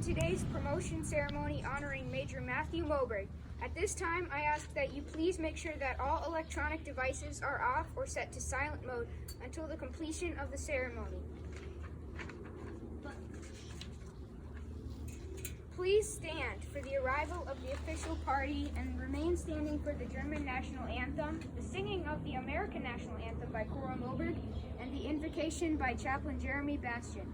today's promotion ceremony honoring Major Matthew Moberg. At this time, I ask that you please make sure that all electronic devices are off or set to silent mode until the completion of the ceremony. Please stand for the arrival of the official party and remain standing for the German national anthem, the singing of the American national anthem by Choral Moberg, and the invocation by Chaplain Jeremy Bastian.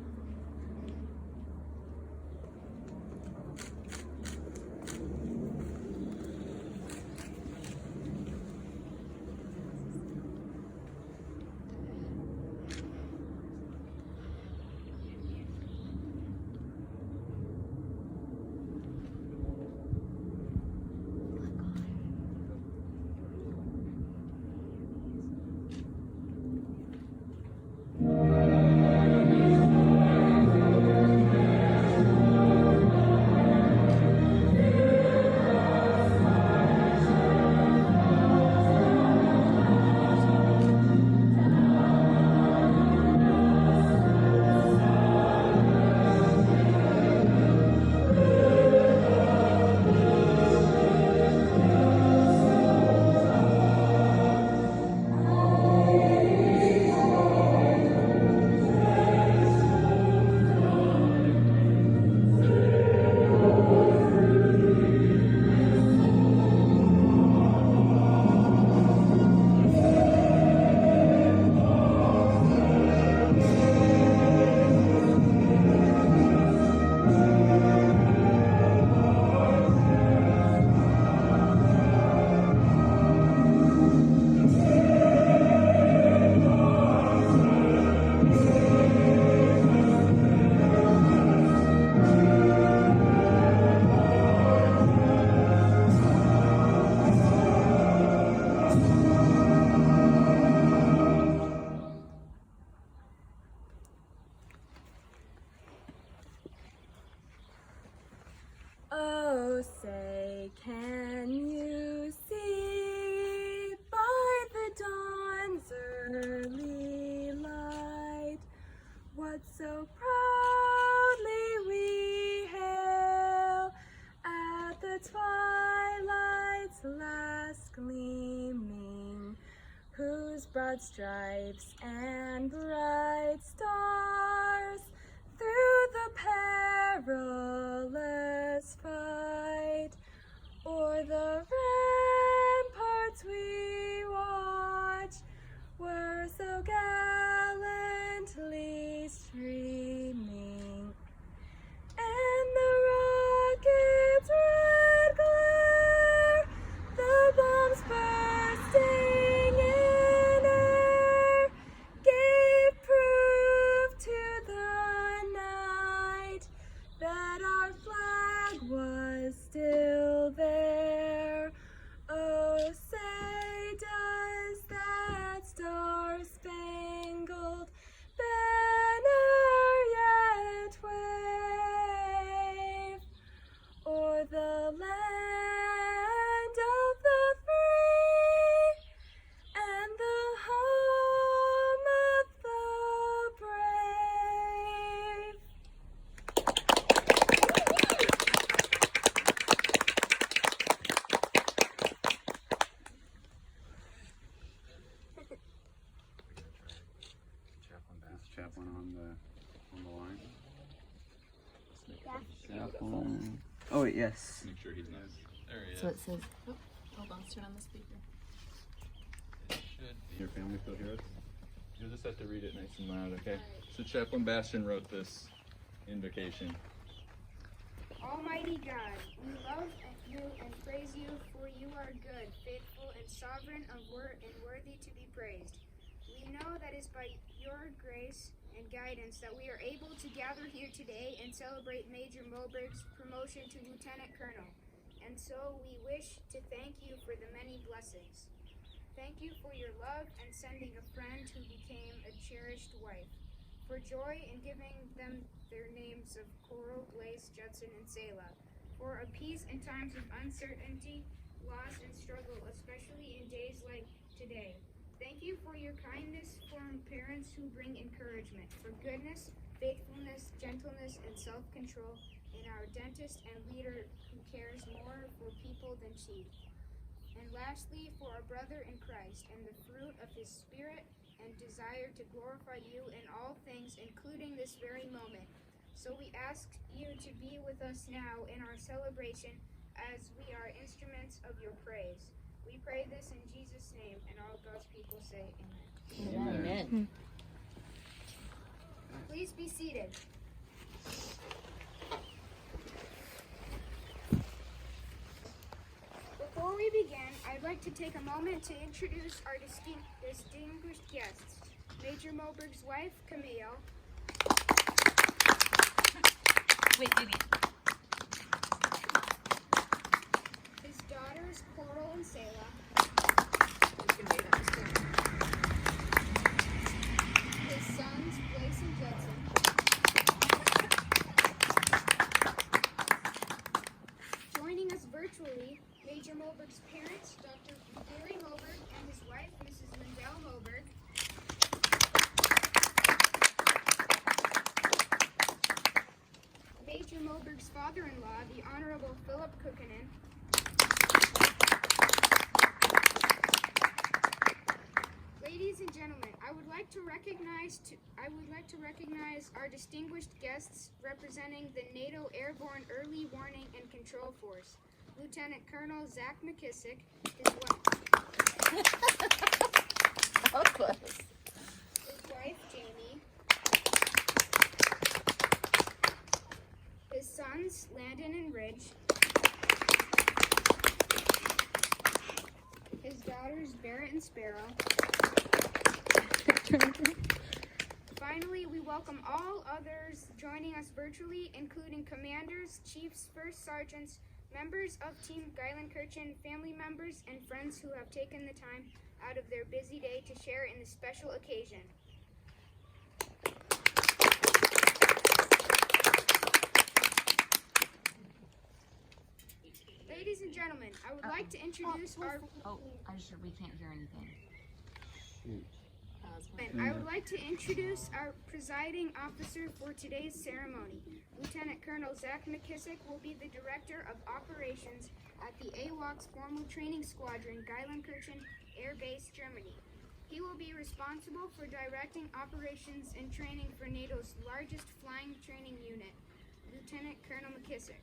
Oh, say, can you see by the dawn's early light what so proudly we hail at the twilight's last gleaming, whose broad stripes and bright stars through the perilous fight o'er the ramparts we watch were so gallantly streaming, and the rocket's red glare, the bombs bursting in air, gave proof to the night that our flag was still there. Oh, say, does that star-spangled banner yet wave o'er the land of the free and the home of the brave? Chaplain on the line. Chaplain. Oh wait, yes. Make sure he's nice. There he is. So it says, oh, hold on, let's turn on the speaker. It should be. Your family still hear us? You'll just have to read it nice and loud, okay? So Chaplain Bastian wrote this invocation. Almighty God, we love you and praise you, for you are good, faithful, and sovereign and worthy to be praised. We know that it's by your grace and guidance that we are able to gather here today and celebrate Major Moberg's promotion to Lieutenant Colonel. And so we wish to thank you for the many blessings. Thank you for your love and sending a friend who became a cherished wife. For joy in giving them their names of Coral, Blaze, Judson, and Selah. For a peace in times of uncertainty, loss, and struggle, especially in days like today. Thank you for your kindness from parents who bring encouragement, for goodness, faithfulness, gentleness, and self-control, and our dentist and leader who cares more for people than chief. And lastly, for our brother in Christ and the fruit of his Spirit and desire to glorify you in all things, including this very moment. So we ask you to be with us now in our celebration as we are instruments of your praise. We pray this in Jesus' name, and all God's people say amen. Amen. Please be seated. Before we begin, I'd like to take a moment to introduce our distinguished guests. Major Moberg's wife, Camille. Wait, Diddy. His daughters, Coral and Selah. His sons, Blaise and Judson. Joining us virtually, Major Moberg's parents, Dr. Gary Moberg, and his wife, Mrs. Lindell Moberg. Major Moberg's father-in-law, the Honorable Philip Kukkonen. Ladies and gentlemen, I would like to recognize our distinguished guests representing the NATO Airborne Early Warning and Control Force. Lieutenant Colonel Zach McKissick, his wife Jamie, his sons Landon and Ridge, his daughters Barrett and Sparrow. Finally, we welcome all others joining us virtually, including commanders, chiefs, first sergeants, members of Team Geilenkirchen, family members, and friends who have taken the time out of their busy day to share in this special occasion. Ladies and gentlemen, I would like to introduce our... We can't hear anything. I would like to introduce our presiding officer for today's ceremony. Lieutenant Colonel Zach McKissick will be the Director of Operations at the AWACS Formal Training Squadron, Geilenkirchen Air Base, Germany. He will be responsible for directing operations and training for NATO's largest flying training unit. Lieutenant Colonel McKissick.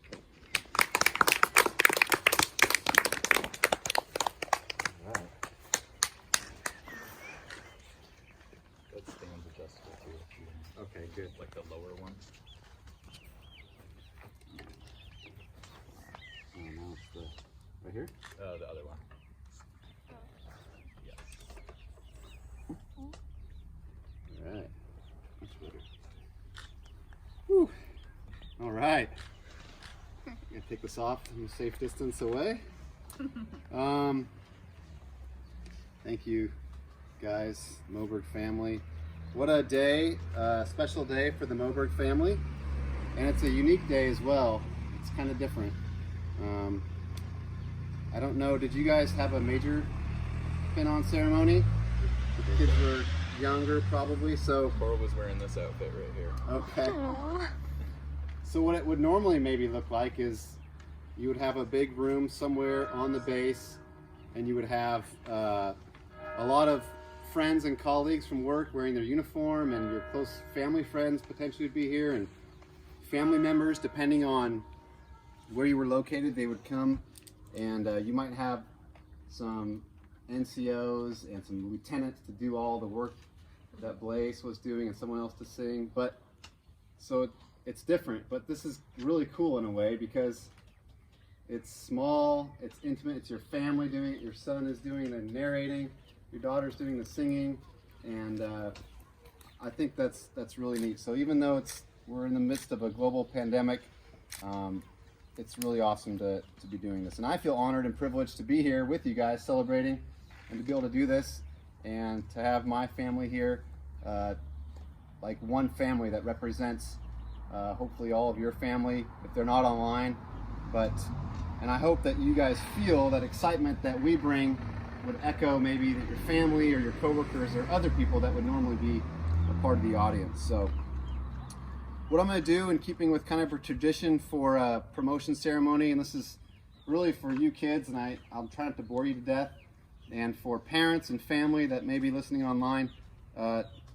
That stands adjustable too. If you Okay, good. like the lower one. Oh, now it's the right here. The other one. Yes. All right. Much better. Whew. All right. I'm gonna take this off. I'm a safe distance away. Thank you, guys, Moberg family. What a day, special day for the Moberg family. And it's a unique day as well. It's kind of different. I don't know, did you guys have a major pin-on ceremony? The kids were younger probably, so. Coral was wearing this outfit right here. Okay. So what it would normally maybe look like is you would have a big room somewhere on the base, and you would have a lot of friends and colleagues from work wearing their uniform, and your close family friends potentially would be here, and family members, depending on where you were located, they would come, and you might have some NCOs and some lieutenants to do all the work that Blaise was doing and someone else to sing. But so it's different, but this is really cool in a way because it's small, it's intimate, it's your family doing it, your son is doing the narrating, your daughter's doing the singing, and I think that's really neat. So even though we're in the midst of a global pandemic, it's really awesome to be doing this. And I feel honored and privileged to be here with you guys celebrating and to be able to do this and to have my family here, like one family that represents hopefully all of your family if they're not online. And I hope that you guys feel that excitement that we bring would echo maybe that your family or your coworkers or other people that would normally be a part of the audience. So what I'm going to do, in keeping with kind of a tradition for a promotion ceremony, and this is really for you kids, and I'll try not to bore you to death, and for parents and family that may be listening online,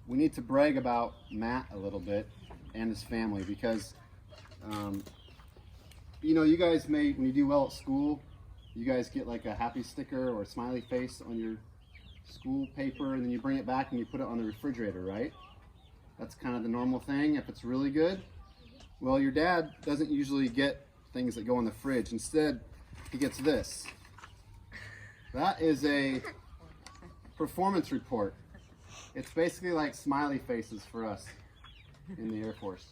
we need to brag about Matt a little bit and his family, because you know, you guys may, when you do well at school, you guys get like a happy sticker or a smiley face on your school paper, and then you bring it back and you put it on the refrigerator, right? That's kind of the normal thing if it's really good. Well, your dad doesn't usually get things that go in the fridge. Instead, he gets this. That is a performance report. It's basically like smiley faces for us in the Air Force.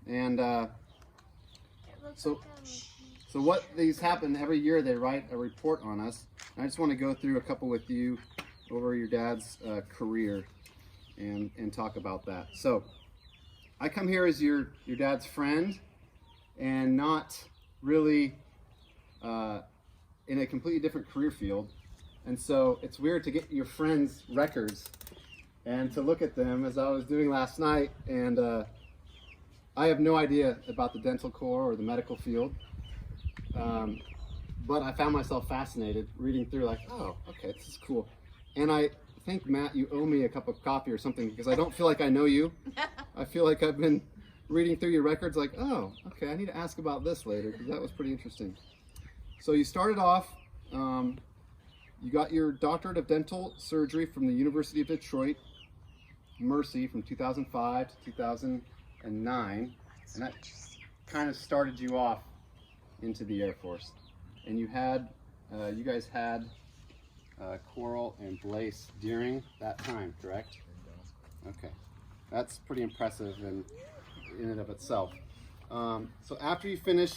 And so what these happen every year, they write a report on us. And I just want to go through a couple with you over your dad's career and talk about that. So I come here as your dad's friend, and not really in a completely different career field. And so it's weird to get your friends' records and to look at them, as I was doing last night. And I have no idea about the dental corps or the medical field, but I found myself fascinated reading through, like, oh, okay, this is cool. And I think, Matt, you owe me a cup of coffee or something, because I don't feel like I know you. I feel like I've been reading through your records like, oh, okay, I need to ask about this later, because that was pretty interesting. So you started off, you got your doctorate of dental surgery from the University of Detroit, Mercy, from 2005 to 2009, and that kind of started you off into the Air Force. And you had, you guys had Coral and Blaze during that time, correct? Okay, that's pretty impressive in and of itself. So after you finish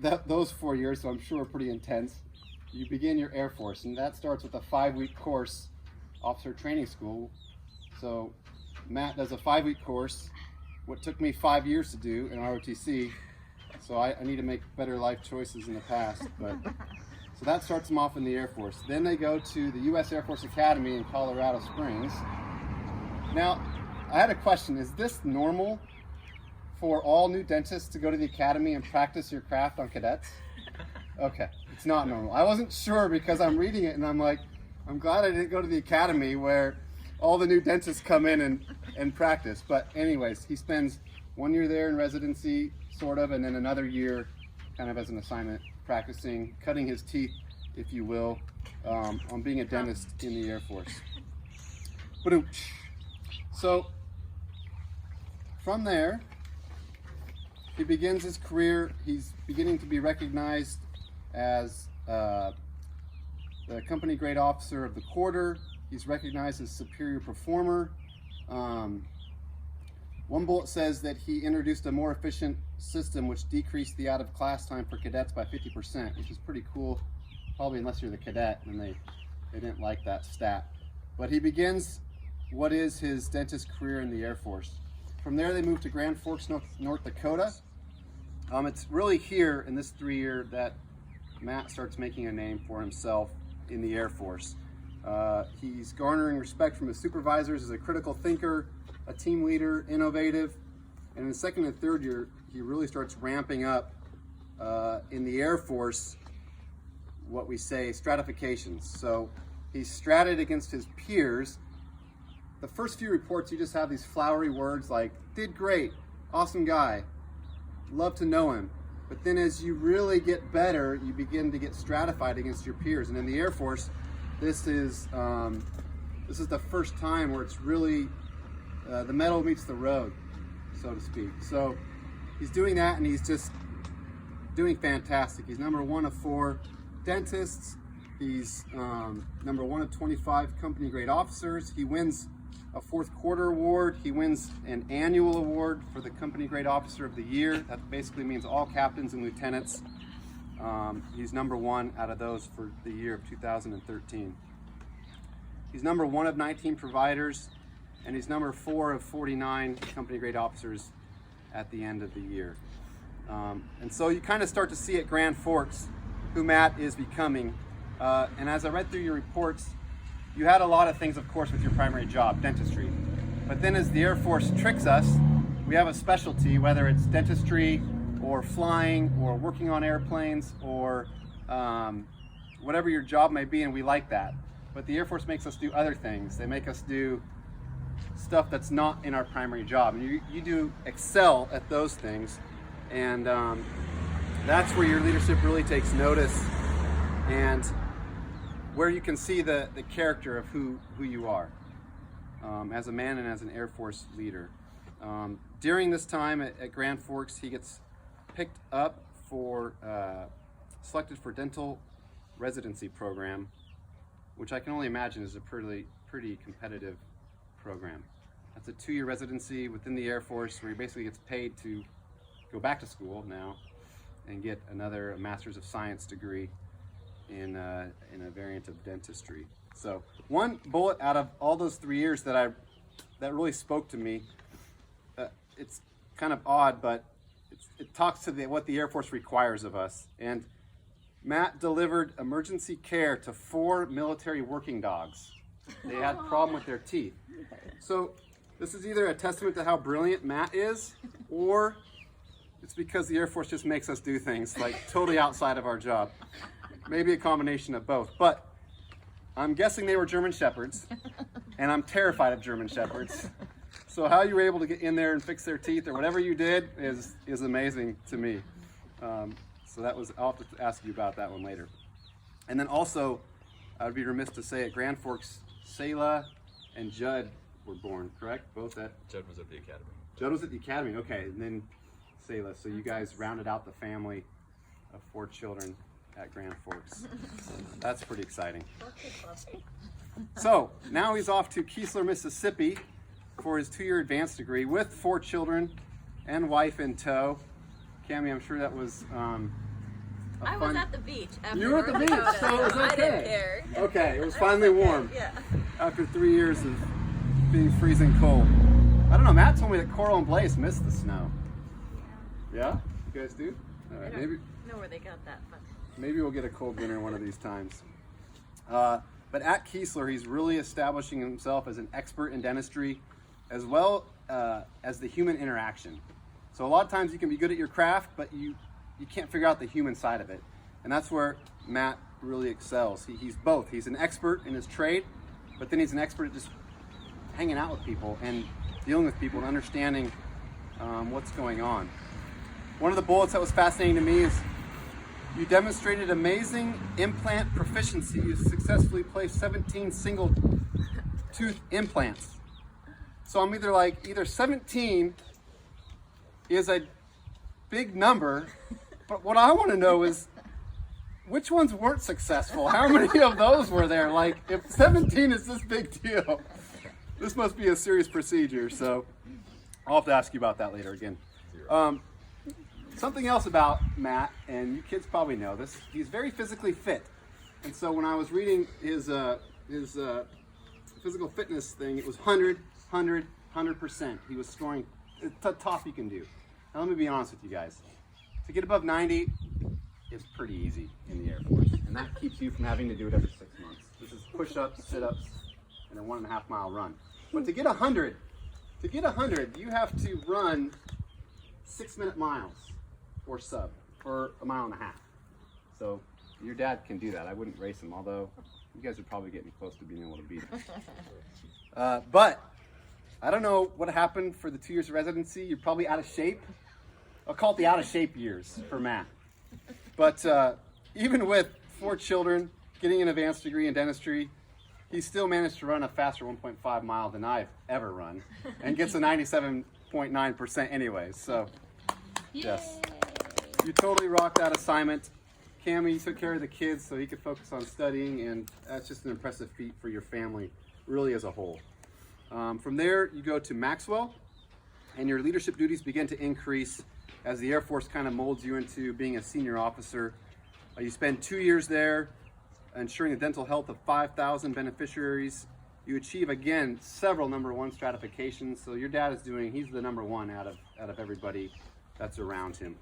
those 4 years, so I'm sure pretty intense, you begin your Air Force, and that starts with a 5-week course, officer training school. So Matt does a 5-week course, what took me 5 years to do in ROTC. So I need to make better life choices in the past, but so that starts them off in the Air Force. Then they go to the U.S. Air Force Academy in Colorado Springs. Now, I had a question. Is this normal for all new dentists to go to the academy and practice your craft on cadets? Okay, it's not normal. I wasn't sure, because I'm reading it and I'm like, I'm glad I didn't go to the academy where all the new dentists come in and practice. But anyways, he spends 1 year there in residency, sort of, and then another year kind of as an assignment, practicing, cutting his teeth, if you will, on being a dentist in the Air Force. So from there, he begins his career. He's beginning to be recognized as the company grade officer of the quarter. He's recognized as superior performer. One bullet says that he introduced a more efficient system which decreased the out of class time for cadets by 50%, which is pretty cool, probably unless you're the cadet and they didn't like that stat. But he begins what is his dentist career in the Air Force. From there they move to Grand Forks, North Dakota. It's really here in this 3-year that Matt starts making a name for himself in the Air Force. He's garnering respect from his supervisors as a critical thinker, a team leader, innovative, and in the 2nd and 3rd year, he really starts ramping up in the Air Force, what we say, stratifications. So he's stratted against his peers. The first few reports, you just have these flowery words like, did great, awesome guy, love to know him. But then as you really get better, you begin to get stratified against your peers. And in the Air Force, this is the first time where it's really the metal meets the road, so to speak. So he's doing that, and he's just doing fantastic. He's number 1 of 4 dentists. He's number 1 of 25 company grade officers. He wins a 4th quarter award. He wins an annual award for the company grade officer of the year. That basically means all captains and lieutenants. He's number 1 out of those for the year of 2013. He's number 1 of 19 providers, and he's number 4 of 49 company grade officers at the end of the year. And so you kind of start to see at Grand Forks who Matt is becoming. And as I read through your reports, you had a lot of things, of course, with your primary job, dentistry. But then as the Air Force tricks us we have a specialty, whether it's dentistry or flying or working on airplanes or whatever your job may be, and we like that. But the Air Force makes us do other things. They make us do stuff that's not in our primary job. And you do excel at those things, and that's where your leadership really takes notice, and where you can see the character of who you are as a man and as an Air Force leader. During this time at Grand Forks, he gets picked up selected for dental residency program, which I can only imagine is a pretty competitive program. That's a 2-year residency within the Air Force where he basically gets paid to go back to school now and get another Master's of Science degree in a variant of dentistry. So one bullet out of all those 3 years that really spoke to me. It's kind of odd, but it talks to what the Air Force requires of us. And Matt delivered emergency care to 4 military working dogs. They had a problem with their teeth. So this is either a testament to how brilliant Matt is, or it's because the Air Force just makes us do things like totally outside of our job. Maybe a combination of both. But I'm guessing they were German Shepherds, and I'm terrified of German Shepherds. So how you were able to get in there and fix their teeth or whatever you did is amazing to me. So I'll have to ask you about that one later. And then also, I would be remiss to say at Grand Forks, Selah and Judd were born, correct? Both at? Judd was at the academy. Judd was at the academy, okay. And then Selah. So you guys rounded out the family of 4 children at Grand Forks. That's pretty exciting. So now he's off to Keesler, Mississippi for his 2-year advanced degree with 4 children and wife in tow. Cami, I'm sure that was I was at the beach. After You were at the North beach, Dakota, so it was I didn't okay. care. Okay, it was finally warm Yeah. after 3 years of being freezing cold. I don't know, Matt told me that Coral and Blaze missed the snow. Yeah? You guys do? All right, I don't know where they got that from. maybe we'll get a cold winter one of these times. But at Keesler, he's really establishing himself as an expert in dentistry, as well as the human interaction. So a lot of times you can be good at your craft, but you can't figure out the human side of it. And that's where Matt really excels. He's both. He's an expert in his trade, but then he's an expert at just hanging out with people and dealing with people and understanding what's going on. One of the bullets that was fascinating to me is you demonstrated amazing implant proficiency. You successfully placed 17 single tooth implants. So I'm either 17 is a big number, but what I want to know is which ones weren't successful? How many of those were there? Like, if 17 is this big deal, this must be a serious procedure. So I'll have to ask you about that later again. Something else about Matt, and you kids probably know this, he's very physically fit. And so when I was reading his physical fitness thing, it was 100%. He was scoring the top you can do. Now let me be honest with you guys. To get above 90 is pretty easy in the Air Force. And that keeps you from having to do it every 6 months. This is push-ups, sit-ups, and a 1.5 mile run. But to get 100, you have to run 6-minute miles or sub for 1.5 miles. So your dad can do that. I wouldn't race him, although you guys are probably getting close to being able to beat him. But I don't know what happened for the 2 years of residency. You're probably out of shape. I'll call it the out of shape years for Matt. But even with 4 children, getting an advanced degree in dentistry, he still managed to run a faster 1.5 mile than I've ever run, and gets a 97.9% anyways. So, yes, you totally rocked that assignment. Cammie, you took care of the kids so he could focus on studying, and that's just an impressive feat for your family, really as a whole. From there, you go to Maxwell, and your leadership duties begin to increase as the Air Force kind of molds you into being a senior officer. You spend 2 years there, ensuring the dental health of 5,000 beneficiaries. You achieve, again, several number 1 stratifications. So your dad is he's the number 1 out of everybody that's around him.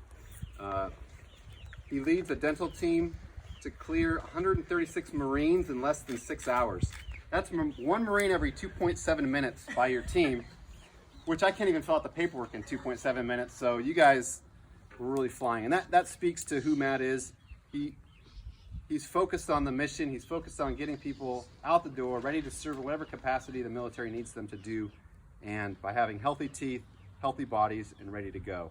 He leads a dental team to clear 136 Marines in less than 6 hours. That's 1 Marine every 2.7 minutes by your team. which I can't even fill out the paperwork in 2.7 minutes. So you guys were really flying. And that speaks to who Matt is. He's focused on the mission. He's focused on getting people out the door, ready to serve in whatever capacity the military needs them to do, and by having healthy teeth, healthy bodies, and ready to go.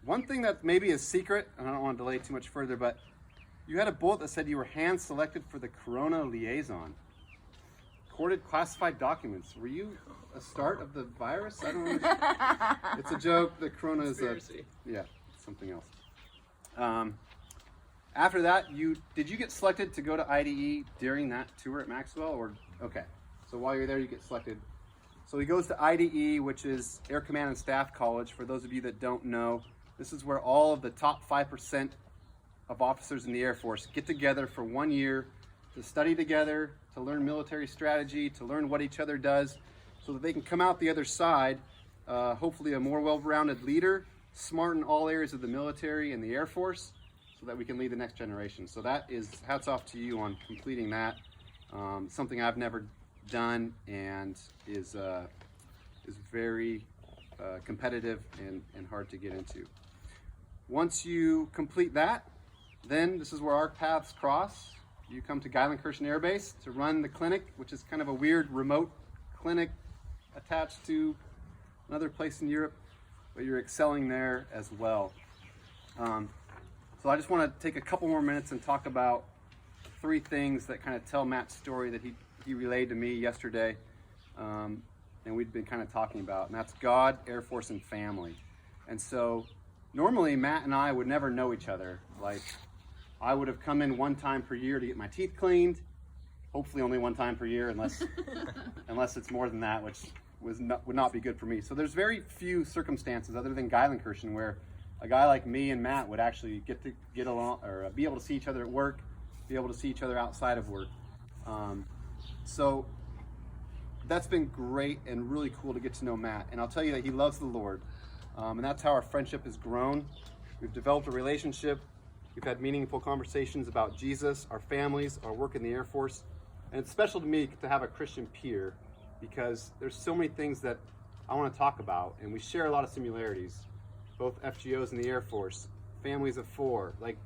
One thing that maybe is secret, and I don't want to delay too much further, but you had a bullet that said you were hand-selected for the Corona liaison. Recorded classified documents. Were you a start of the virus? I don't know. It's a joke. The Corona is something else. After that, did you get selected to go to IDE during that tour at Maxwell? Or okay, so while you're there, you get selected. So he goes to IDE, which is Air Command and Staff College. For those of you that don't know, this is where all of the top 5% of officers in the Air Force get together for 1 year to study together, to learn military strategy, to learn what each other does, so that they can come out the other side, hopefully a more well-rounded leader, smart in all areas of the military and the Air Force, so that we can lead the next generation. So that is, hats off to you on completing that. Something I've never done, and is very competitive and hard to get into. Once you complete that, then this is where our paths cross. You come to Geilenkirchen Air Base to run the clinic, which is kind of a weird remote clinic attached to another place in Europe, but you're excelling there as well. So I just want to take a couple more minutes and talk about 3 things that kind of tell Matt's story that he relayed to me yesterday, and we've been kind of talking about, and that's God, Air Force, and family. And so normally Matt and I would never know each other. Like, I would have come in 1 time per year to get my teeth cleaned, hopefully only 1 time per year, unless it's more than that, which would not be good for me. So there's very few circumstances other than Geilenkirchen where a guy like me and Matt would actually get along, or be able to see each other at work, be able to see each other outside of work. So that's been great and really cool to get to know Matt. And I'll tell you that he loves the Lord. And that's how our friendship has grown. We've developed a relationship. We've had meaningful conversations about Jesus, our families, our work in the Air Force. And it's special to me to have a Christian peer, because there's so many things that I want to talk about, and we share a lot of similarities, both FGOs in the Air Force, families of 4. Like,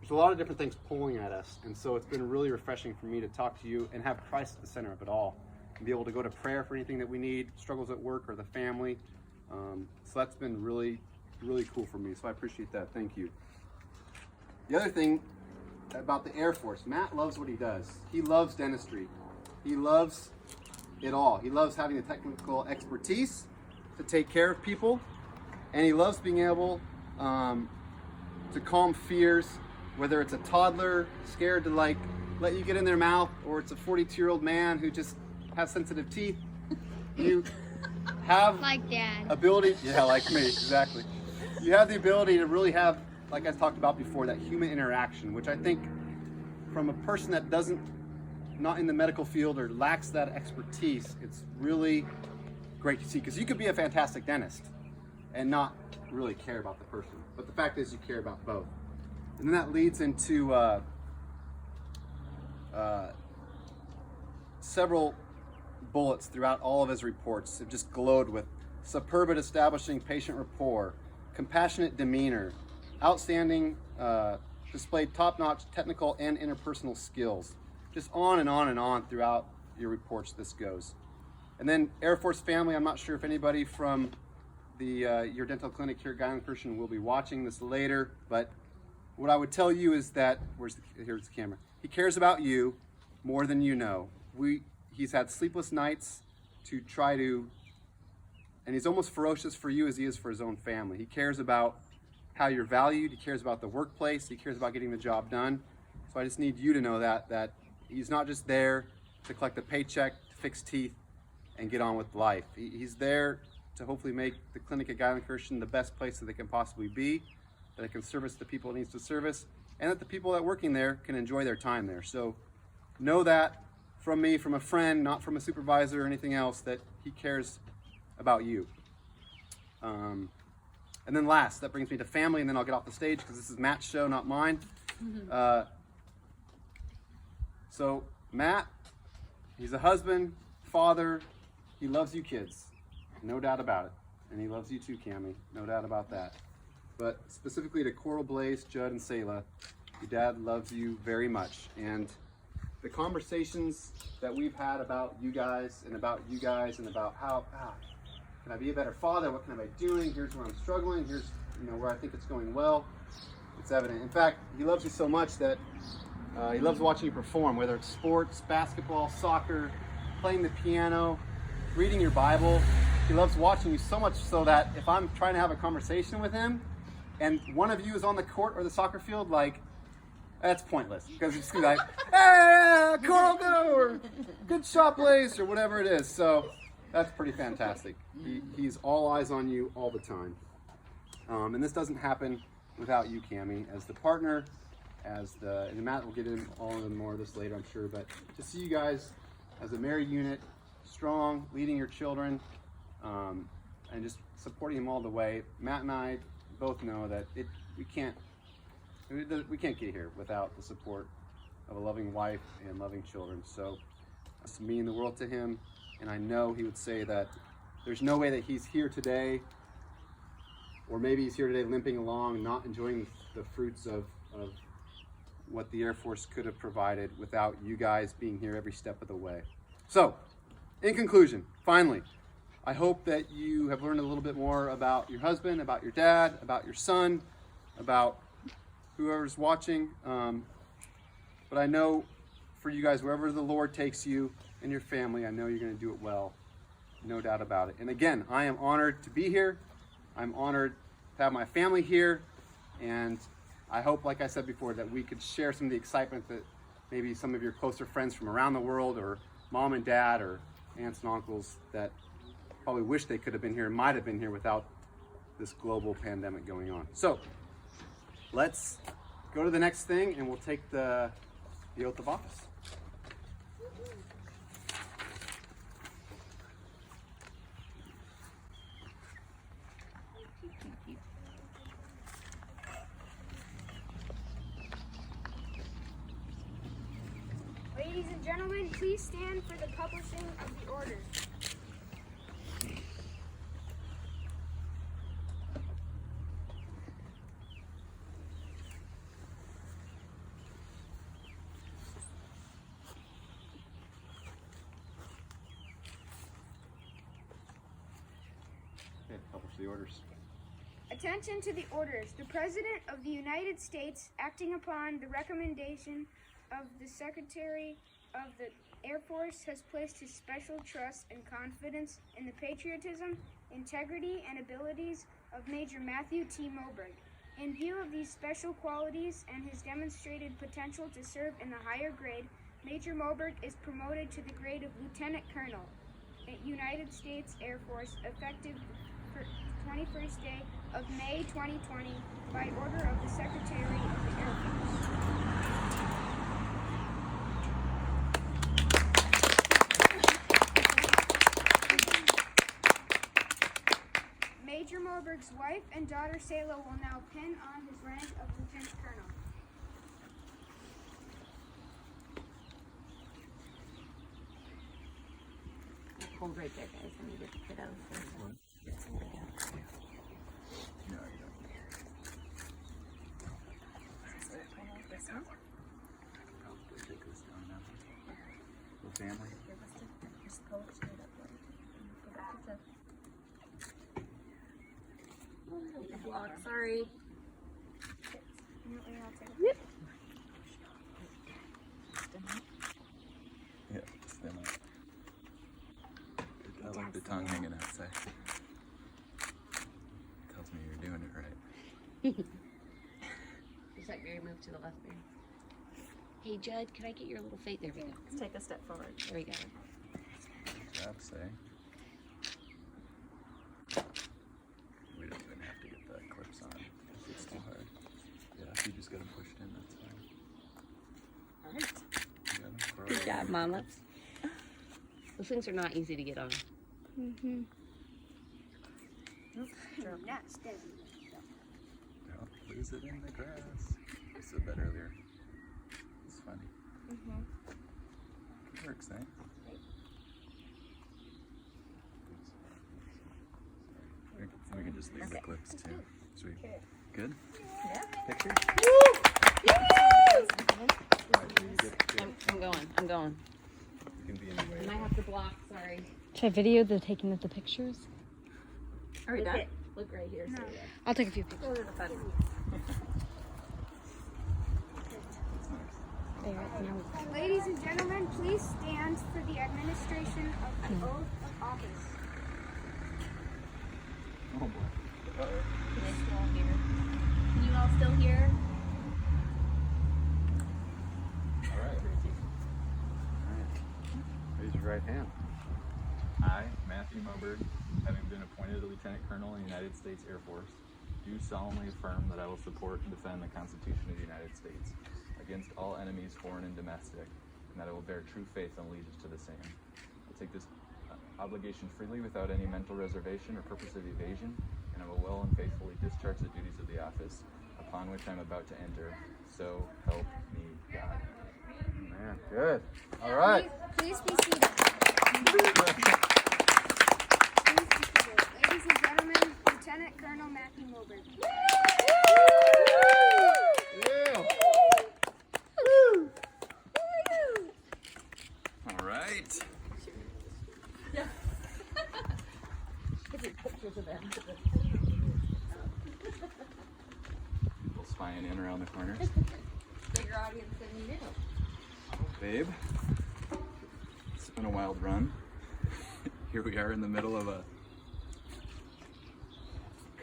there's a lot of different things pulling at us, and so it's been really refreshing for me to talk to you and have Christ at the center of it all, and be able to go to prayer for anything that we need, struggles at work or the family. So that's been really, really cool for me, so I appreciate that. Thank you. The other thing about the Air Force, Matt loves what he does. He loves dentistry. He loves it all. He loves having the technical expertise to take care of people, and he loves being able to calm fears, whether it's a toddler scared to like let you get in their mouth, or it's a 42-year-old man who just has sensitive teeth. You have Like Dad. ability, yeah, like me, exactly. You have the ability to really have, like I talked about before, that human interaction, which I think from a person that not in the medical field or lacks that expertise, it's really great to see, because you could be a fantastic dentist and not really care about the person, but the fact is you care about both. And then that leads into several bullets throughout all of his reports. It just glowed with superb at establishing patient rapport, compassionate demeanor, outstanding, displayed top-notch technical and interpersonal skills. Just on and on and on throughout your reports this goes. And then Air Force family, I'm not sure if anybody from your dental clinic here at Geilenkirchen will be watching this later, but what I would tell you is that, here's the camera, he cares about you more than you know. He's had sleepless nights to try to, and he's almost ferocious for you as he is for his own family. He cares about how you're valued, he cares about the workplace, he cares about getting the job done. So I just need you to know that he's not just there to collect a paycheck, to fix teeth, and get on with life. He's there to hopefully make the clinic at Geilenkirchen the best place that they can possibly be, that it can service the people it needs to service, and that the people that are working there can enjoy their time there. So know that from me, from a friend, not from a supervisor or anything else, that he cares about you. And then last, that brings me to family, and then I'll get off the stage because this is Matt's show, not mine. So Matt, he's a husband, father, he loves you kids, no doubt about it. And he loves you too, Cammie, no doubt about that. But specifically to Coral, Blaze, Judd, and Selah, your dad loves you very much. And the conversations that we've had about you guys and about how can I be a better father? What can I be doing? Here's where I'm struggling. Here's where I think it's going well. It's evident. In fact, he loves you so much that he loves watching you perform, whether it's sports, basketball, soccer, playing the piano, reading your Bible. He loves watching you so much so that if I'm trying to have a conversation with him and one of you is on the court or the soccer field, like, that's pointless. Because it's like, hey, Coral, go, or good shot, Blaze, or whatever it is. So that's pretty fantastic. He's all eyes on you all the time. And this doesn't happen without you, Cammie, as the partner, and Matt will get in all of more of this later, I'm sure, but to see you guys as a married unit, strong, leading your children, and just supporting them all the way. Matt and I both know that we can't get here without the support of a loving wife and loving children. So that's mean the world to him, and I know he would say that there's no way that he's here today, or maybe he's here today limping along, not enjoying the fruits of what the Air Force could have provided without you guys being here every step of the way. So, in conclusion, finally, I hope that you have learned a little bit more about your husband, about your dad, about your son, about whoever's watching. But I know for you guys, wherever the Lord takes you and your family, I know you're going to do it well. No doubt about it. And again, I am honored to be here. I'm honored to have my family here. And I hope, like I said before, that we could share some of the excitement that maybe some of your closer friends from around the world, or mom and dad, or aunts and uncles that probably wish they could have been here and might have been here without this global pandemic going on. So let's go to the next thing, and we'll take the oath of office. Ladies and gentlemen, please stand for the publishing of the orders. Okay, publish the orders. Attention to the orders. The President of the United States, acting upon the recommendation of the Secretary of the Air Force, has placed his special trust and confidence in the patriotism, integrity, and abilities of Major Matthew T. Moberg. In view of these special qualities and his demonstrated potential to serve in the higher grade, Major Moberg is promoted to the grade of Lieutenant Colonel at United States Air Force, effective for 21st day of May 2020, by order of the Secretary of the Air Force. Major Moberg's wife and daughter Selah will now pin on his rank of Lieutenant Colonel. Hold right there, guys. I need to get out of this one. Family. Block, sorry. Yep. Yeah, stem out. I like the tongue hanging outside. Tells me you're doing it right. Just like Mary, move to the left, Mary. Hey, Judd, can I get your little feet? There we go. Let's take a step forward. There we go. Good job, say. We don't even have to get the clips on if it's too hard. Yeah, if you just gotta push it in, that's fine. All right. You got 'em? Good job, Mama. Those things are not easy to get on. Mm-hmm. Not steady. Don't lose it in the grass. I said that earlier. It's funny. Mm-hmm. Good work, Saint. just leave the Okay. clips too. Sweet. Okay. Good? Yeah. Picture? I'm going. You can be in the I way. might have to block, sorry. Should I video the taking of the pictures? Are we done? Look right here. No. So yeah. I'll take a few pictures. Go to the photo. There, now Ladies and gentlemen, please stand for the administration of the oath of office. Oh boy. Uh-oh. Can they still hear? Can you all still hear? All right. Raise your right hand. I, Matthew Moberg, having been appointed a Lieutenant Colonel in the United States Air Force, do solemnly affirm that I will support and defend the Constitution of the United States against all enemies, foreign and domestic, and that I will bear true faith and allegiance to the same. I take this obligation freely without any mental reservation or purpose of evasion, and I will well and faithfully discharge the duties of the office upon which I am about to enter. So help me God. Man, good. All right. Please be seated. Please be seated. Ladies and gentlemen, Lieutenant Colonel Matthew Moberg. Yeah. All right. Pictures of them. People spying in around the corner. Bigger audience than you knew. Babe, it's been a wild run. Here we are in the middle of a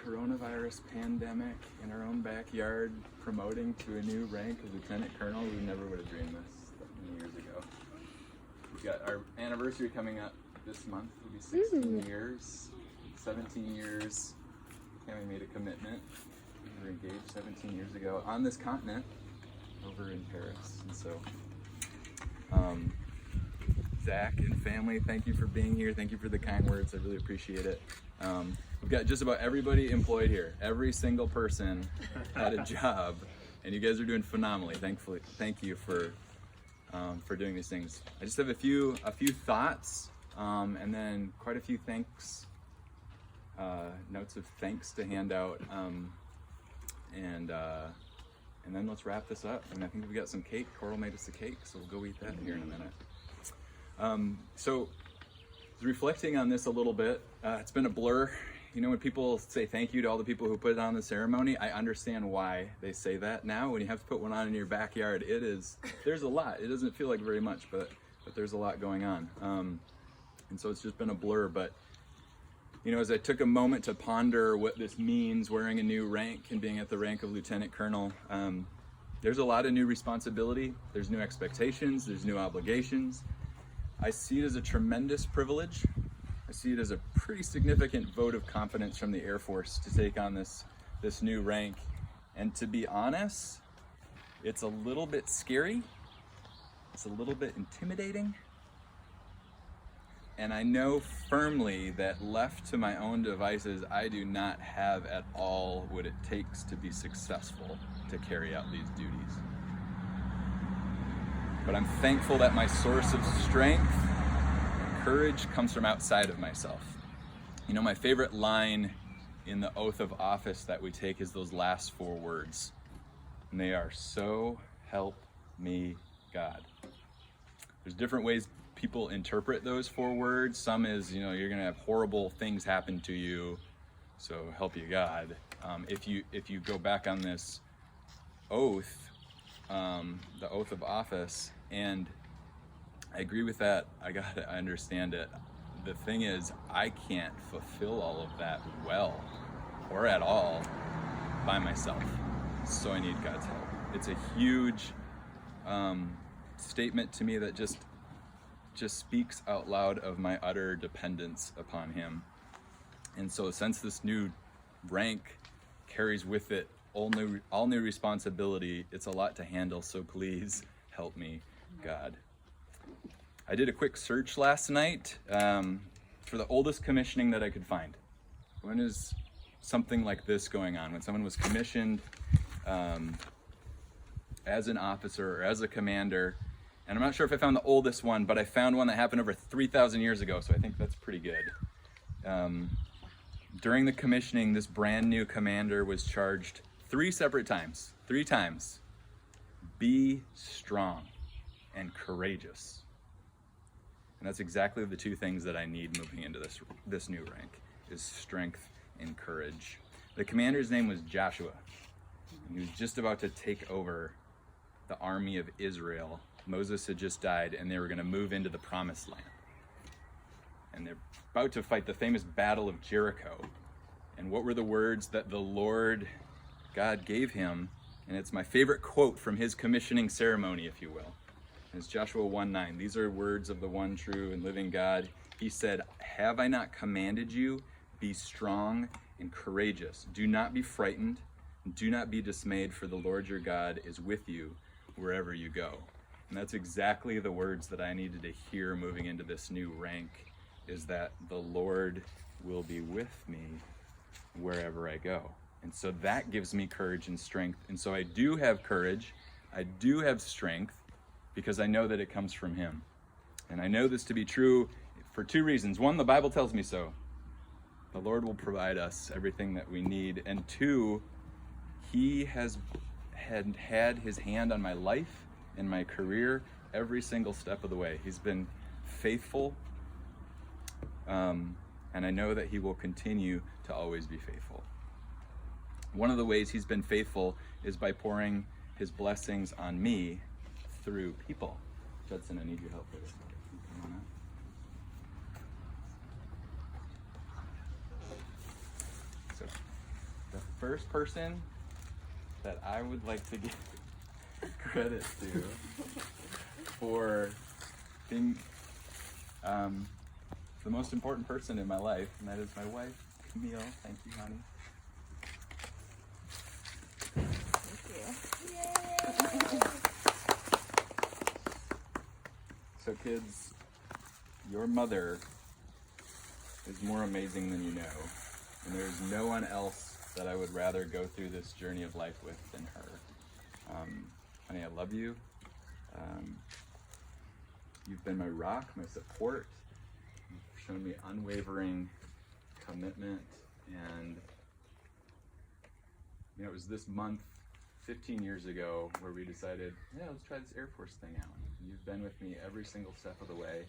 coronavirus pandemic in our own backyard, promoting to a new rank of Lieutenant Colonel. We never would have dreamed this many years ago. We've got our anniversary coming up this month. It'll be 16 years, 17 years. Tammy made a commitment. We were engaged 17 years ago on this continent over in Paris. And so, Zach and family, thank you for being here. Thank you for the kind words. I really appreciate it. We've got just about everybody employed here. Every single person had a job, and you guys are doing phenomenally. Thankfully, thank you for doing these things. I just have a few thoughts, and then quite a few thanks, notes of thanks to hand out, and then let's wrap this up. And I think we got some cake. Coral made us a cake, so we'll go eat that here in a minute. So, reflecting on this a little bit, it's been a blur. You know, when people say thank you to all the people who put on the ceremony, I understand why they say that now. When you have to put one on in your backyard, there's a lot. It doesn't feel like very much, but there's a lot going on. And so it's just been a blur. But, you know, as I took a moment to ponder what this means, wearing a new rank and being at the rank of Lieutenant Colonel, there's a lot of new responsibility. There's new expectations. There's new obligations. I see it as a tremendous privilege. I see it as a pretty significant vote of confidence from the Air Force to take on this new rank. And to be honest, it's a little bit scary. It's a little bit intimidating. And I know firmly that left to my own devices, I do not have at all what it takes to be successful to carry out these duties. But I'm thankful that my source of strength and courage comes from outside of myself. You know, my favorite line in the oath of office that we take is those last 4 words. And they are, "So help me God." There's different ways people interpret those 4 words. Some is, you know, you're gonna have horrible things happen to you, so help you God. If you go back on this oath, the oath of office, and I agree with that. I understand it. The thing is, I can't fulfill all of that well or at all by myself. So I need God's help. It's a huge statement to me that just speaks out loud of my utter dependence upon Him. And so since this new rank carries with it all new responsibility, it's a lot to handle, so please help me, God. I did a quick search last night for the oldest commissioning that I could find. When is something like this going on? When someone was commissioned as an officer or as a commander, and I'm not sure if I found the oldest one, but I found one that happened over 3,000 years ago, so I think that's pretty good. during the commissioning, this brand new commander was charged 3 separate times, 3 times. Be strong and courageous. And that's exactly the 2 things that I need moving into this new rank, is strength and courage. The commander's name was Joshua, and he was just about to take over the army of Israel. Moses had just died, and they were going to move into the promised land. And they're about to fight the famous Battle of Jericho. And what were the words that the Lord God gave him? And it's my favorite quote from his commissioning ceremony, if you will. It's Joshua 1:9. These are words of the one true and living God. He said, "Have I not commanded you? Be strong and courageous. Do not be frightened. Do not be dismayed, for the Lord your God is with you wherever you go." And that's exactly the words that I needed to hear moving into this new rank, is that the Lord will be with me wherever I go. And so that gives me courage and strength. And so I do have courage, I do have strength, because I know that it comes from him. And I know this to be true for 2 reasons. 1, the Bible tells me so. The Lord will provide us everything that we need. And 2, he has had his hand on my life and my career every single step of the way. He's been faithful, and I know that he will continue to always be faithful. One of the ways he's been faithful is by pouring his blessings on me through people. Judson, I need your help for this. Come on up. So, the first person that I would like to give credit to for being the most important person in my life, and that is my wife, Camille. Thank you, honey. So kids, your mother is more amazing than you know, and there's no one else that I would rather go through this journey of life with than her. Honey, I love you. You've been my rock, my support. You've shown me unwavering commitment, and it was this month 15 years ago where we decided, yeah, let's try this Air Force thing out. You've been with me every single step of the way.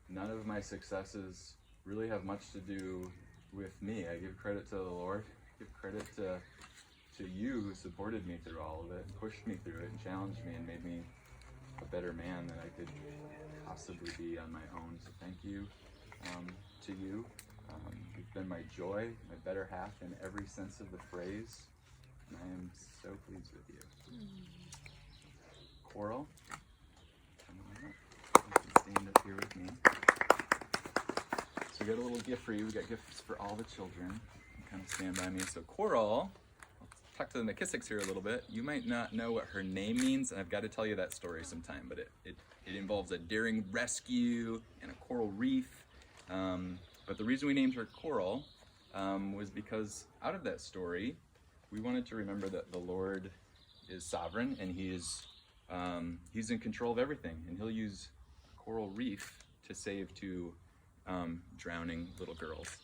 None of my successes really have much to do with me. I give credit to the Lord. I give credit to you who supported me through all of it, pushed me through it, and challenged me, and made me a better man than I could possibly be on my own. So thank you to you. You've been my joy, my better half in every sense of the phrase, and I am so pleased with you. Coral, come on up. You can stand up here with me. So we got a little gift for you. We got gifts for all the children. You kind of stand by me. So Coral, I'll talk to the McKissicks here a little bit. You might not know what her name means, and I've got to tell you that story sometime, but it involves a daring rescue and a coral reef. But the reason we named her Coral was because out of that story, we wanted to remember that the Lord is sovereign, and He's in control of everything, and He'll use a coral reef to save 2 drowning little girls.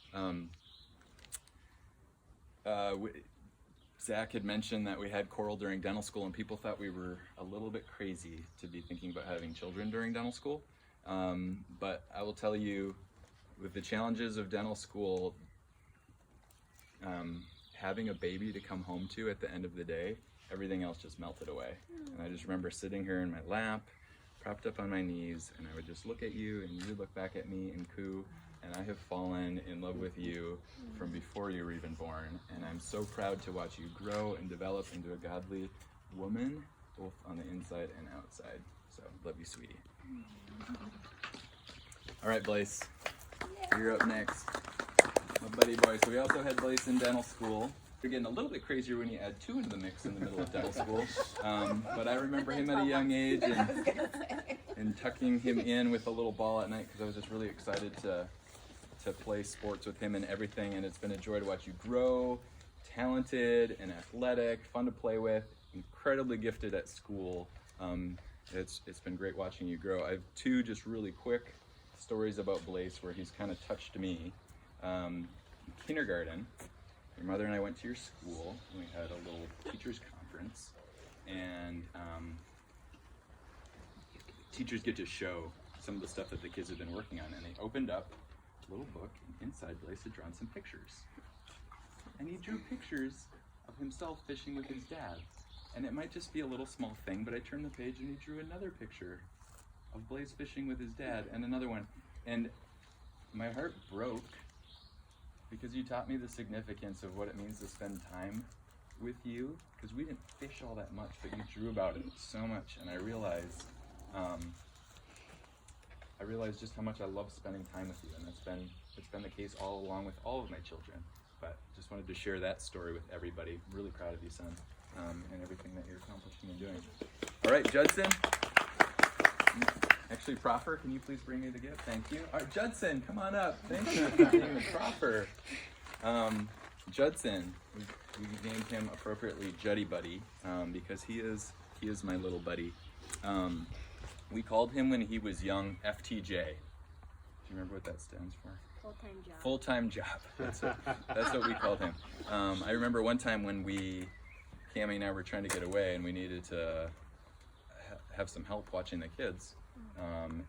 Zach had mentioned that we had Coral during dental school, and people thought we were a little bit crazy to be thinking about having children during dental school. But I will tell you, with the challenges of dental school, having a baby to come home to at the end of the day, everything else just melted away. And I just remember sitting here in my lap, propped up on my knees, and I would just look at you, and you would look back at me and coo, and I have fallen in love with you from before you were even born. And I'm so proud to watch you grow and develop into a godly woman, both on the inside and outside. So, love you, sweetie. All right, Blaze, you're up next. My buddy boy. So we also had Blaze in dental school. You're getting a little bit crazier when you add 2 into the mix in the middle of dental school. But I remember him at a young age and tucking him in with a little ball at night because I was just really excited to play sports with him and everything. And it's been a joy to watch you grow, talented and athletic, fun to play with, incredibly gifted at school. It's been great watching you grow. I have 2 just really quick stories about Blaze where he's kind of touched me. kindergarten, your mother and I went to your school, and we had a little teachers conference, and teachers get to show some of the stuff that the kids have been working on, and they opened up a little book, and inside Blaise had drawn some pictures. And he drew pictures of himself fishing with his dad. And it might just be a little small thing, but I turned the page and he drew another picture of Blaise fishing with his dad, and another one. And my heart broke because you taught me the significance of what it means to spend time with you, because we didn't fish all that much, but you drew about it so much, and I realized just how much I love spending time with you, and it's been the case all along with all of my children. But just wanted to share that story with everybody. Really proud of you, son, and everything that you're accomplishing and doing. All right, Judson. Actually, Proffer, can you please bring me the gift? Thank you. All right, Judson, come on up. Thank you for being the Proffer. Judson, we named him appropriately Juddy Buddy, because he is my little buddy. We called him when he was young FTJ. Do you remember what that stands for? Full-time job. Full-time job. That's what we called him. I remember one time when Cammie and I were trying to get away, and we needed to have some help watching the kids.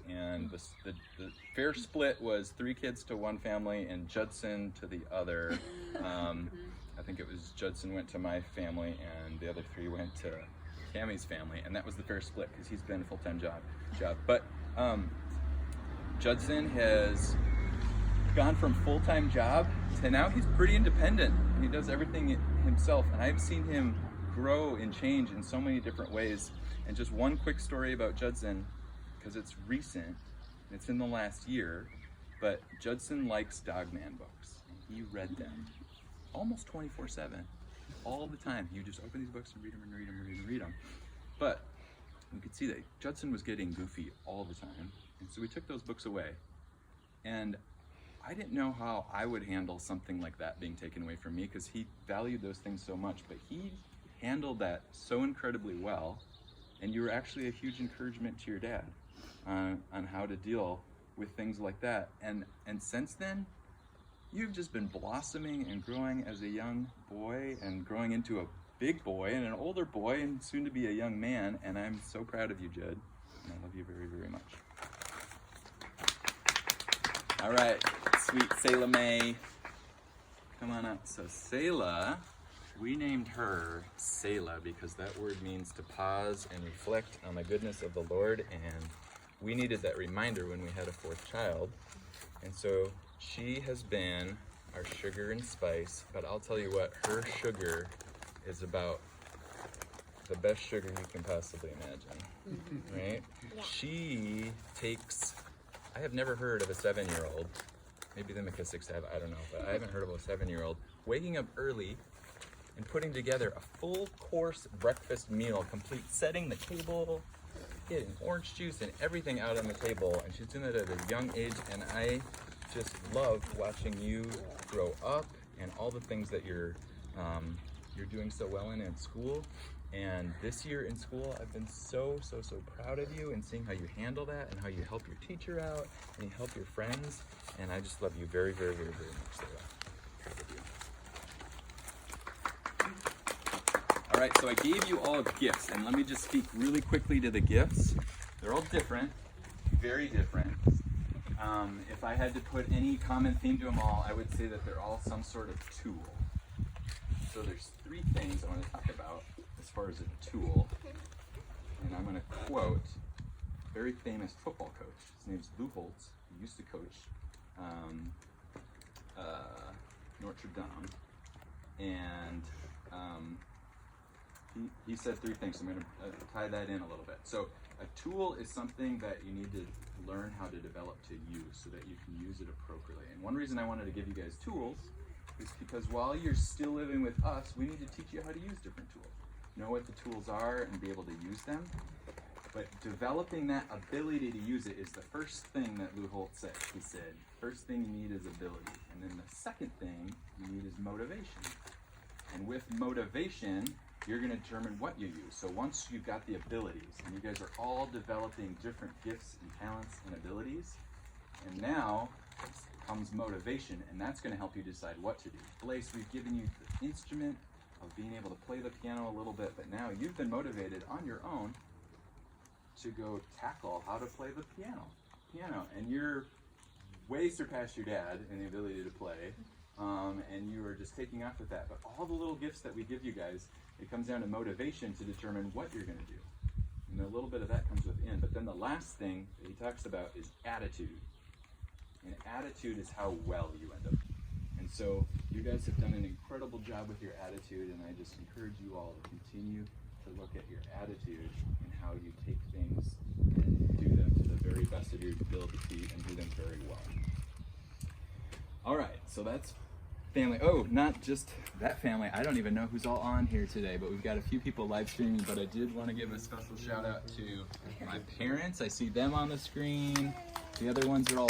And the fair split was 3 kids to one family and Judson to the other. I think it was Judson went to my family and the other 3 went to Cammie's family, and that was the fair split because he's been a full-time job. But Judson has gone from full-time job to now he's pretty independent. He does everything himself, and I've seen him grow and change in so many different ways. And just one quick story about Judson, because it's recent, and it's in the last year, but Judson likes Dogman books, and he read them almost 24/7, all the time. He would just open these books and read them and read them and read them and read them. But we could see that Judson was getting goofy all the time, and so we took those books away. And I didn't know how I would handle something like that being taken away from me, because he valued those things so much, but he handled that so incredibly well. And you were actually a huge encouragement to your dad on how to deal with things like that. And since then, you've just been blossoming and growing as a young boy and growing into a big boy and an older boy and soon to be a young man. And I'm so proud of you, Judd. And I love you very, very much. All right, sweet Selah May. Come on up. So Selah, we named her Selah because that word means to pause and reflect on the goodness of the Lord, and we needed that reminder when we had a 4th child. And so she has been our sugar and spice, but I'll tell you what, her sugar is about the best sugar you can possibly imagine, right? Yeah. She takes, I have never heard of a 7-year-old, maybe the McKissics have, I don't know, but I haven't heard of a 7-year-old waking up early and putting together a full course breakfast meal, complete, setting the table, getting orange juice and everything out on the table. And she's doing it at a young age, and I just love watching you grow up and all the things that you're doing so well in school. And this year in school, I've been so proud of you and seeing how you handle that and how you help your teacher out and you help your friends. And I just love you very, very, very, very much, Selah. Proud of you. All right, so I gave you all gifts, and let me just speak really quickly to the gifts. They're all different, very different. If I had to put any common theme to them all, I would say that they're all some sort of tool. So there's 3 things I want to talk about as far as a tool. And I'm going to quote a very famous football coach. His name's Lou Holtz. He used to coach Notre Dame. And he said 3 things. So I'm going to tie that in a little bit. So a tool is something that you need to learn how to develop to use so that you can use it appropriately. And one reason I wanted to give you guys tools is because while you're still living with us, we need to teach you how to use different tools. Know what the tools are and be able to use them. But developing that ability to use it is the first thing that Lou Holtz said. He said, first thing you need is ability. And then the second thing you need is motivation. And with motivation, you're going to determine what you use. So once you've got the abilities, and you guys are all developing different gifts and talents and abilities, and now comes motivation, and that's going to help you decide what to do. Blaze, we've given you the instrument of being able to play the piano a little bit, but now you've been motivated on your own to go tackle how to play the piano, and you're way surpassed your dad in the ability to play, and you are just taking off with that. But all the little gifts that we give you guys, it comes down to motivation to determine what you're going to do. And a little bit of that comes within. But then the last thing that he talks about is attitude. And attitude is how well you end up. And so you guys have done an incredible job with your attitude, and I just encourage you all to continue to look at your attitude and how you take things and do them to the very best of your ability and do them very well. All right, so that's family. Oh, not just that family. I don't even know who's all on here today, but we've got a few people live streaming, but I did want to give a special shout out to my parents. I see them on the screen. The other ones are all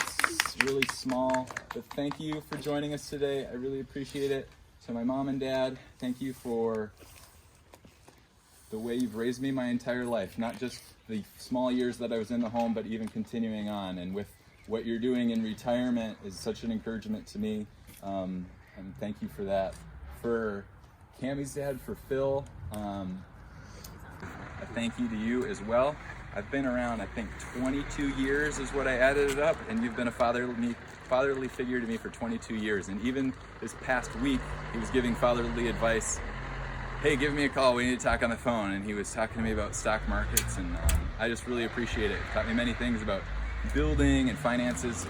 really small, but thank you for joining us today. I really appreciate it. To my mom and dad, thank you for the way you've raised me my entire life, not just the small years that I was in the home, but even continuing on. And with what you're doing in retirement is such an encouragement to me. And thank you for that. For Cammie's dad, for Phil, a thank you to you as well. I've been around, I think 22 years is what I added it up, and you've been a fatherly figure to me for 22 years. And even this past week, he was giving fatherly advice. Hey, give me a call, we need to talk on the phone. And he was talking to me about stock markets, and I just really appreciate it. He taught me many things about building and finances,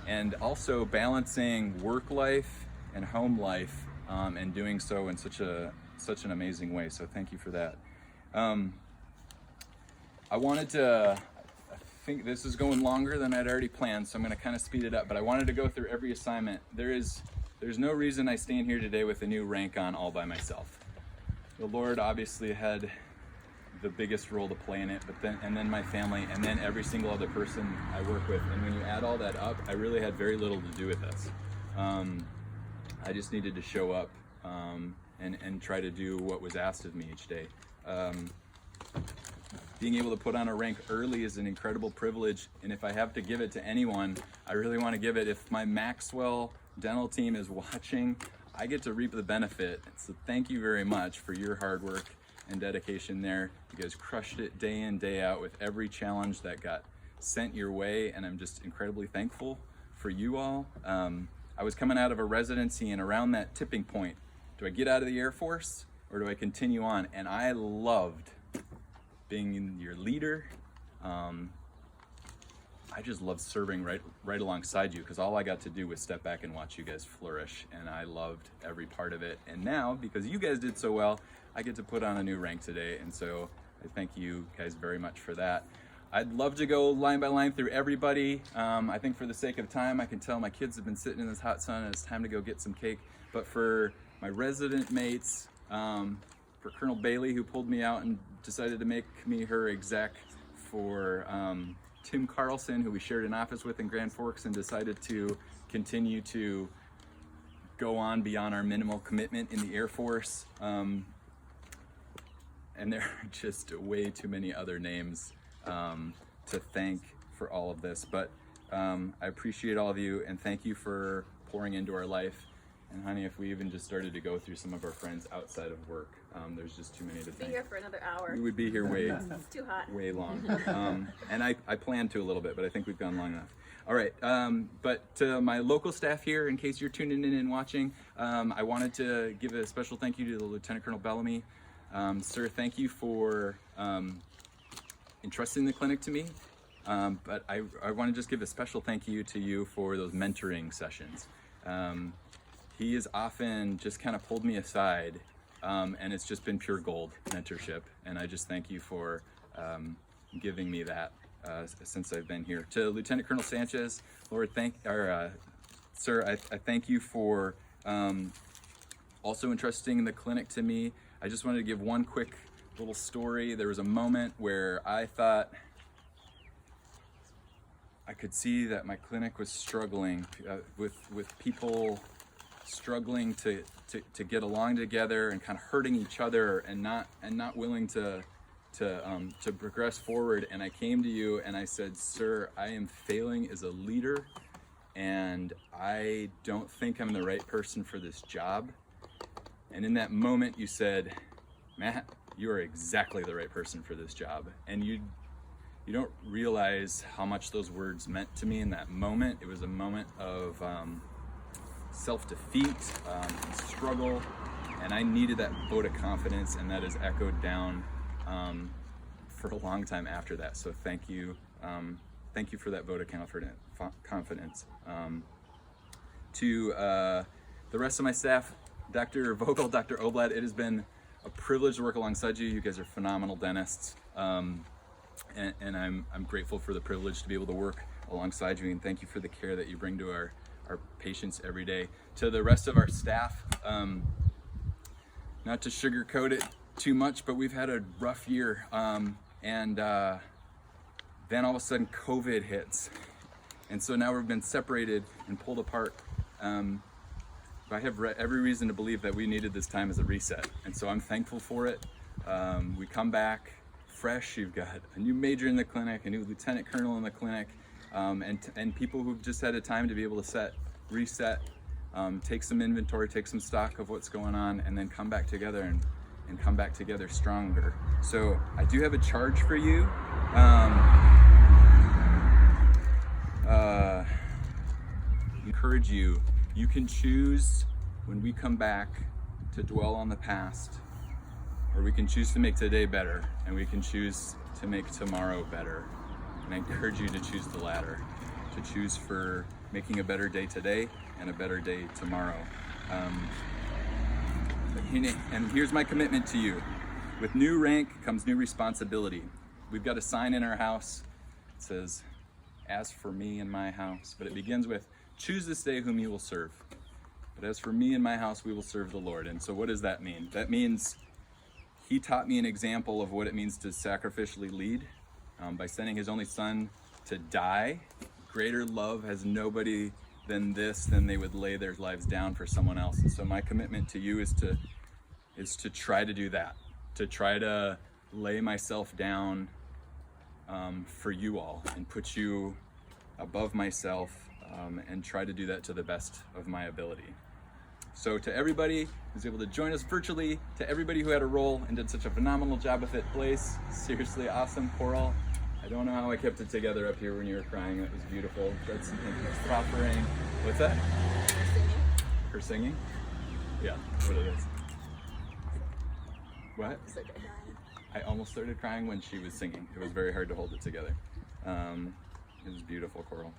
and also balancing work life and home life, and doing so in such an amazing way. So thank you for that. I think this is going longer than I'd already planned, so I'm going to kind of speed it up, but I wanted to go through every assignment. There's no reason I stand here today with a new rank on all by myself. The Lord obviously had the biggest role to play in it, and then my family, and then every single other person I work with. And when you add all that up, I really had very little to do with this. I just needed to show up and try to do what was asked of me each day. Being able to put on a rank early is an incredible privilege, and if I have to give it to anyone, I really want to give it. If my Maxwell dental team is watching, I get to reap the benefit. So thank you very much for your hard work and dedication there. You guys crushed it day in, day out with every challenge that got sent your way, and I'm just incredibly thankful for you all. I was coming out of a residency, and around that tipping point, do I get out of the Air Force or do I continue on? And I loved being your leader. I just loved serving right alongside you, because all I got to do was step back and watch you guys flourish, and I loved every part of it. And now, because you guys did so well, I get to put on a new rank today, and so I thank you guys very much for that. I'd love to go line by line through everybody. I think for the sake of time, I can tell my kids have been sitting in this hot sun and it's time to go get some cake. But for my resident mates, for Colonel Bailey, who pulled me out and decided to make me her exec, for Tim Carlson, who we shared an office with in Grand Forks and decided to continue to go on beyond our minimal commitment in the Air Force. And there are just way too many other names to thank for all of this. But I appreciate all of you, and thank you for pouring into our life. And honey, if we even just started to go through some of our friends outside of work, there's just too many to thank. Be here for another hour. We would be here way, It's too hot. way long. And I planned to a little bit, but I think we've gone long enough. All right, but to my local staff here, in case you're tuning in and watching, I wanted to give a special thank you to the Lieutenant Colonel Bellamy. Sir, thank you for entrusting the clinic to me. But I want to just give a special thank you to you for those mentoring sessions. He has often just kind of pulled me aside, and it's just been pure gold mentorship. And I just thank you for giving me that since I've been here. To Lieutenant Colonel Sanchez, Lord, sir, I thank you for also entrusting the clinic to me. I just wanted to give one quick little story. There was a moment where I thought I could see that my clinic was struggling with people struggling to get along together and kind of hurting each other and not willing to progress forward. And I came to you and I said, sir, I am failing as a leader, and I don't think I'm the right person for this job. And in that moment you said, Matt, you are exactly the right person for this job. And you don't realize how much those words meant to me in that moment. It was a moment of self-defeat, and struggle, and I needed that vote of confidence, and that is echoed down for a long time after that. So thank you for that vote of confidence. To the rest of my staff, Dr. Vogel, Dr. Oblad, it has been a privilege to work alongside you. You guys are phenomenal dentists. And I'm grateful for the privilege to be able to work alongside you, and thank you for the care that you bring to our patients every day. To the rest of our staff, not to sugarcoat it too much, but we've had a rough year, and then all of a sudden COVID hits, and so now we've been separated and pulled apart. I have every reason to believe that we needed this time as a reset, and so I'm thankful for it. We come back fresh. You've got a new major in the clinic, a new lieutenant colonel in the clinic, and people who've just had a time to be able to reset, take some inventory, take some stock of what's going on, and then come back together and come back together stronger. So I do have a charge for you. Encourage you. You can choose when we come back to dwell on the past, or we can choose to make today better, and we can choose to make tomorrow better. And I encourage you to choose the latter, to choose for making a better day today and a better day tomorrow. And here's my commitment to you. With new rank comes new responsibility. We've got a sign in our house. It says, "As for me and my house," but it begins with, "Choose this day whom you will serve. But as for me and my house, we will serve the Lord." And so what does that mean? That means He taught me an example of what it means to sacrificially lead by sending His only Son to die. Greater love has nobody than they would lay their lives down for someone else. And so my commitment to you is to try to do that, to try to lay myself down for you all and put you above myself, and try to do that to the best of my ability. So to everybody who's able to join us virtually, to everybody who had a role and did such a phenomenal job with it, Blaze, seriously awesome. Coral, I don't know how I kept it together up here when you were crying. That was beautiful. That's thank you for proffering. What's that? Her singing? Yeah, what it is. What? I almost started crying when she was singing. It was very hard to hold it together. It was beautiful, Coral.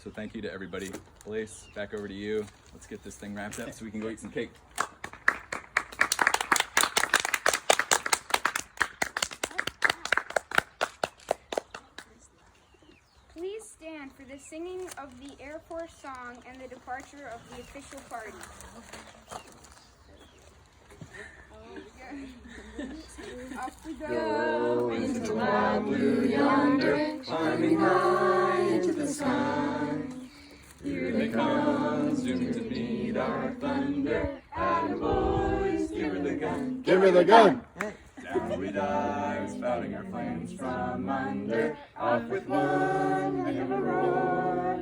So thank you to everybody. Blaze, back over to you. Let's get this thing wrapped up so we can go eat some cake. Please stand for the singing of the Air Force song and the departure of the official party. Off we go into the wild blue yonder, climbing high into the sky. Here they come, soon to meet our thunder. Atta boys, give her the gun. Give her the gun! Down we dive, spouting our flames from under. Off with one heck of a roar.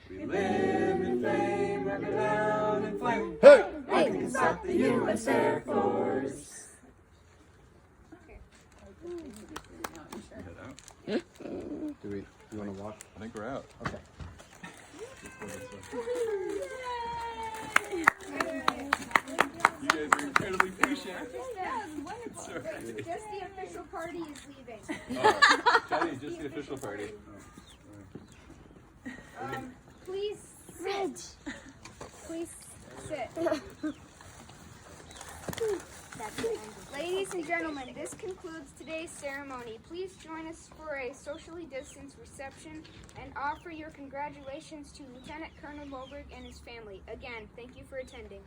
We live in fame, we'll go down in flame. Hey! Nothing can stop the U.S. Air Force. Do you want to walk? I think we're out. Okay. You guys are incredibly patient. Wonderful. Just the official party is leaving. Daddy, just the official party. Please sit. Please sit. Ladies and gentlemen, this concludes today's ceremony. Please join us for a socially distanced reception and offer your congratulations to Lieutenant Colonel Moberg and his family. Again, thank you for attending.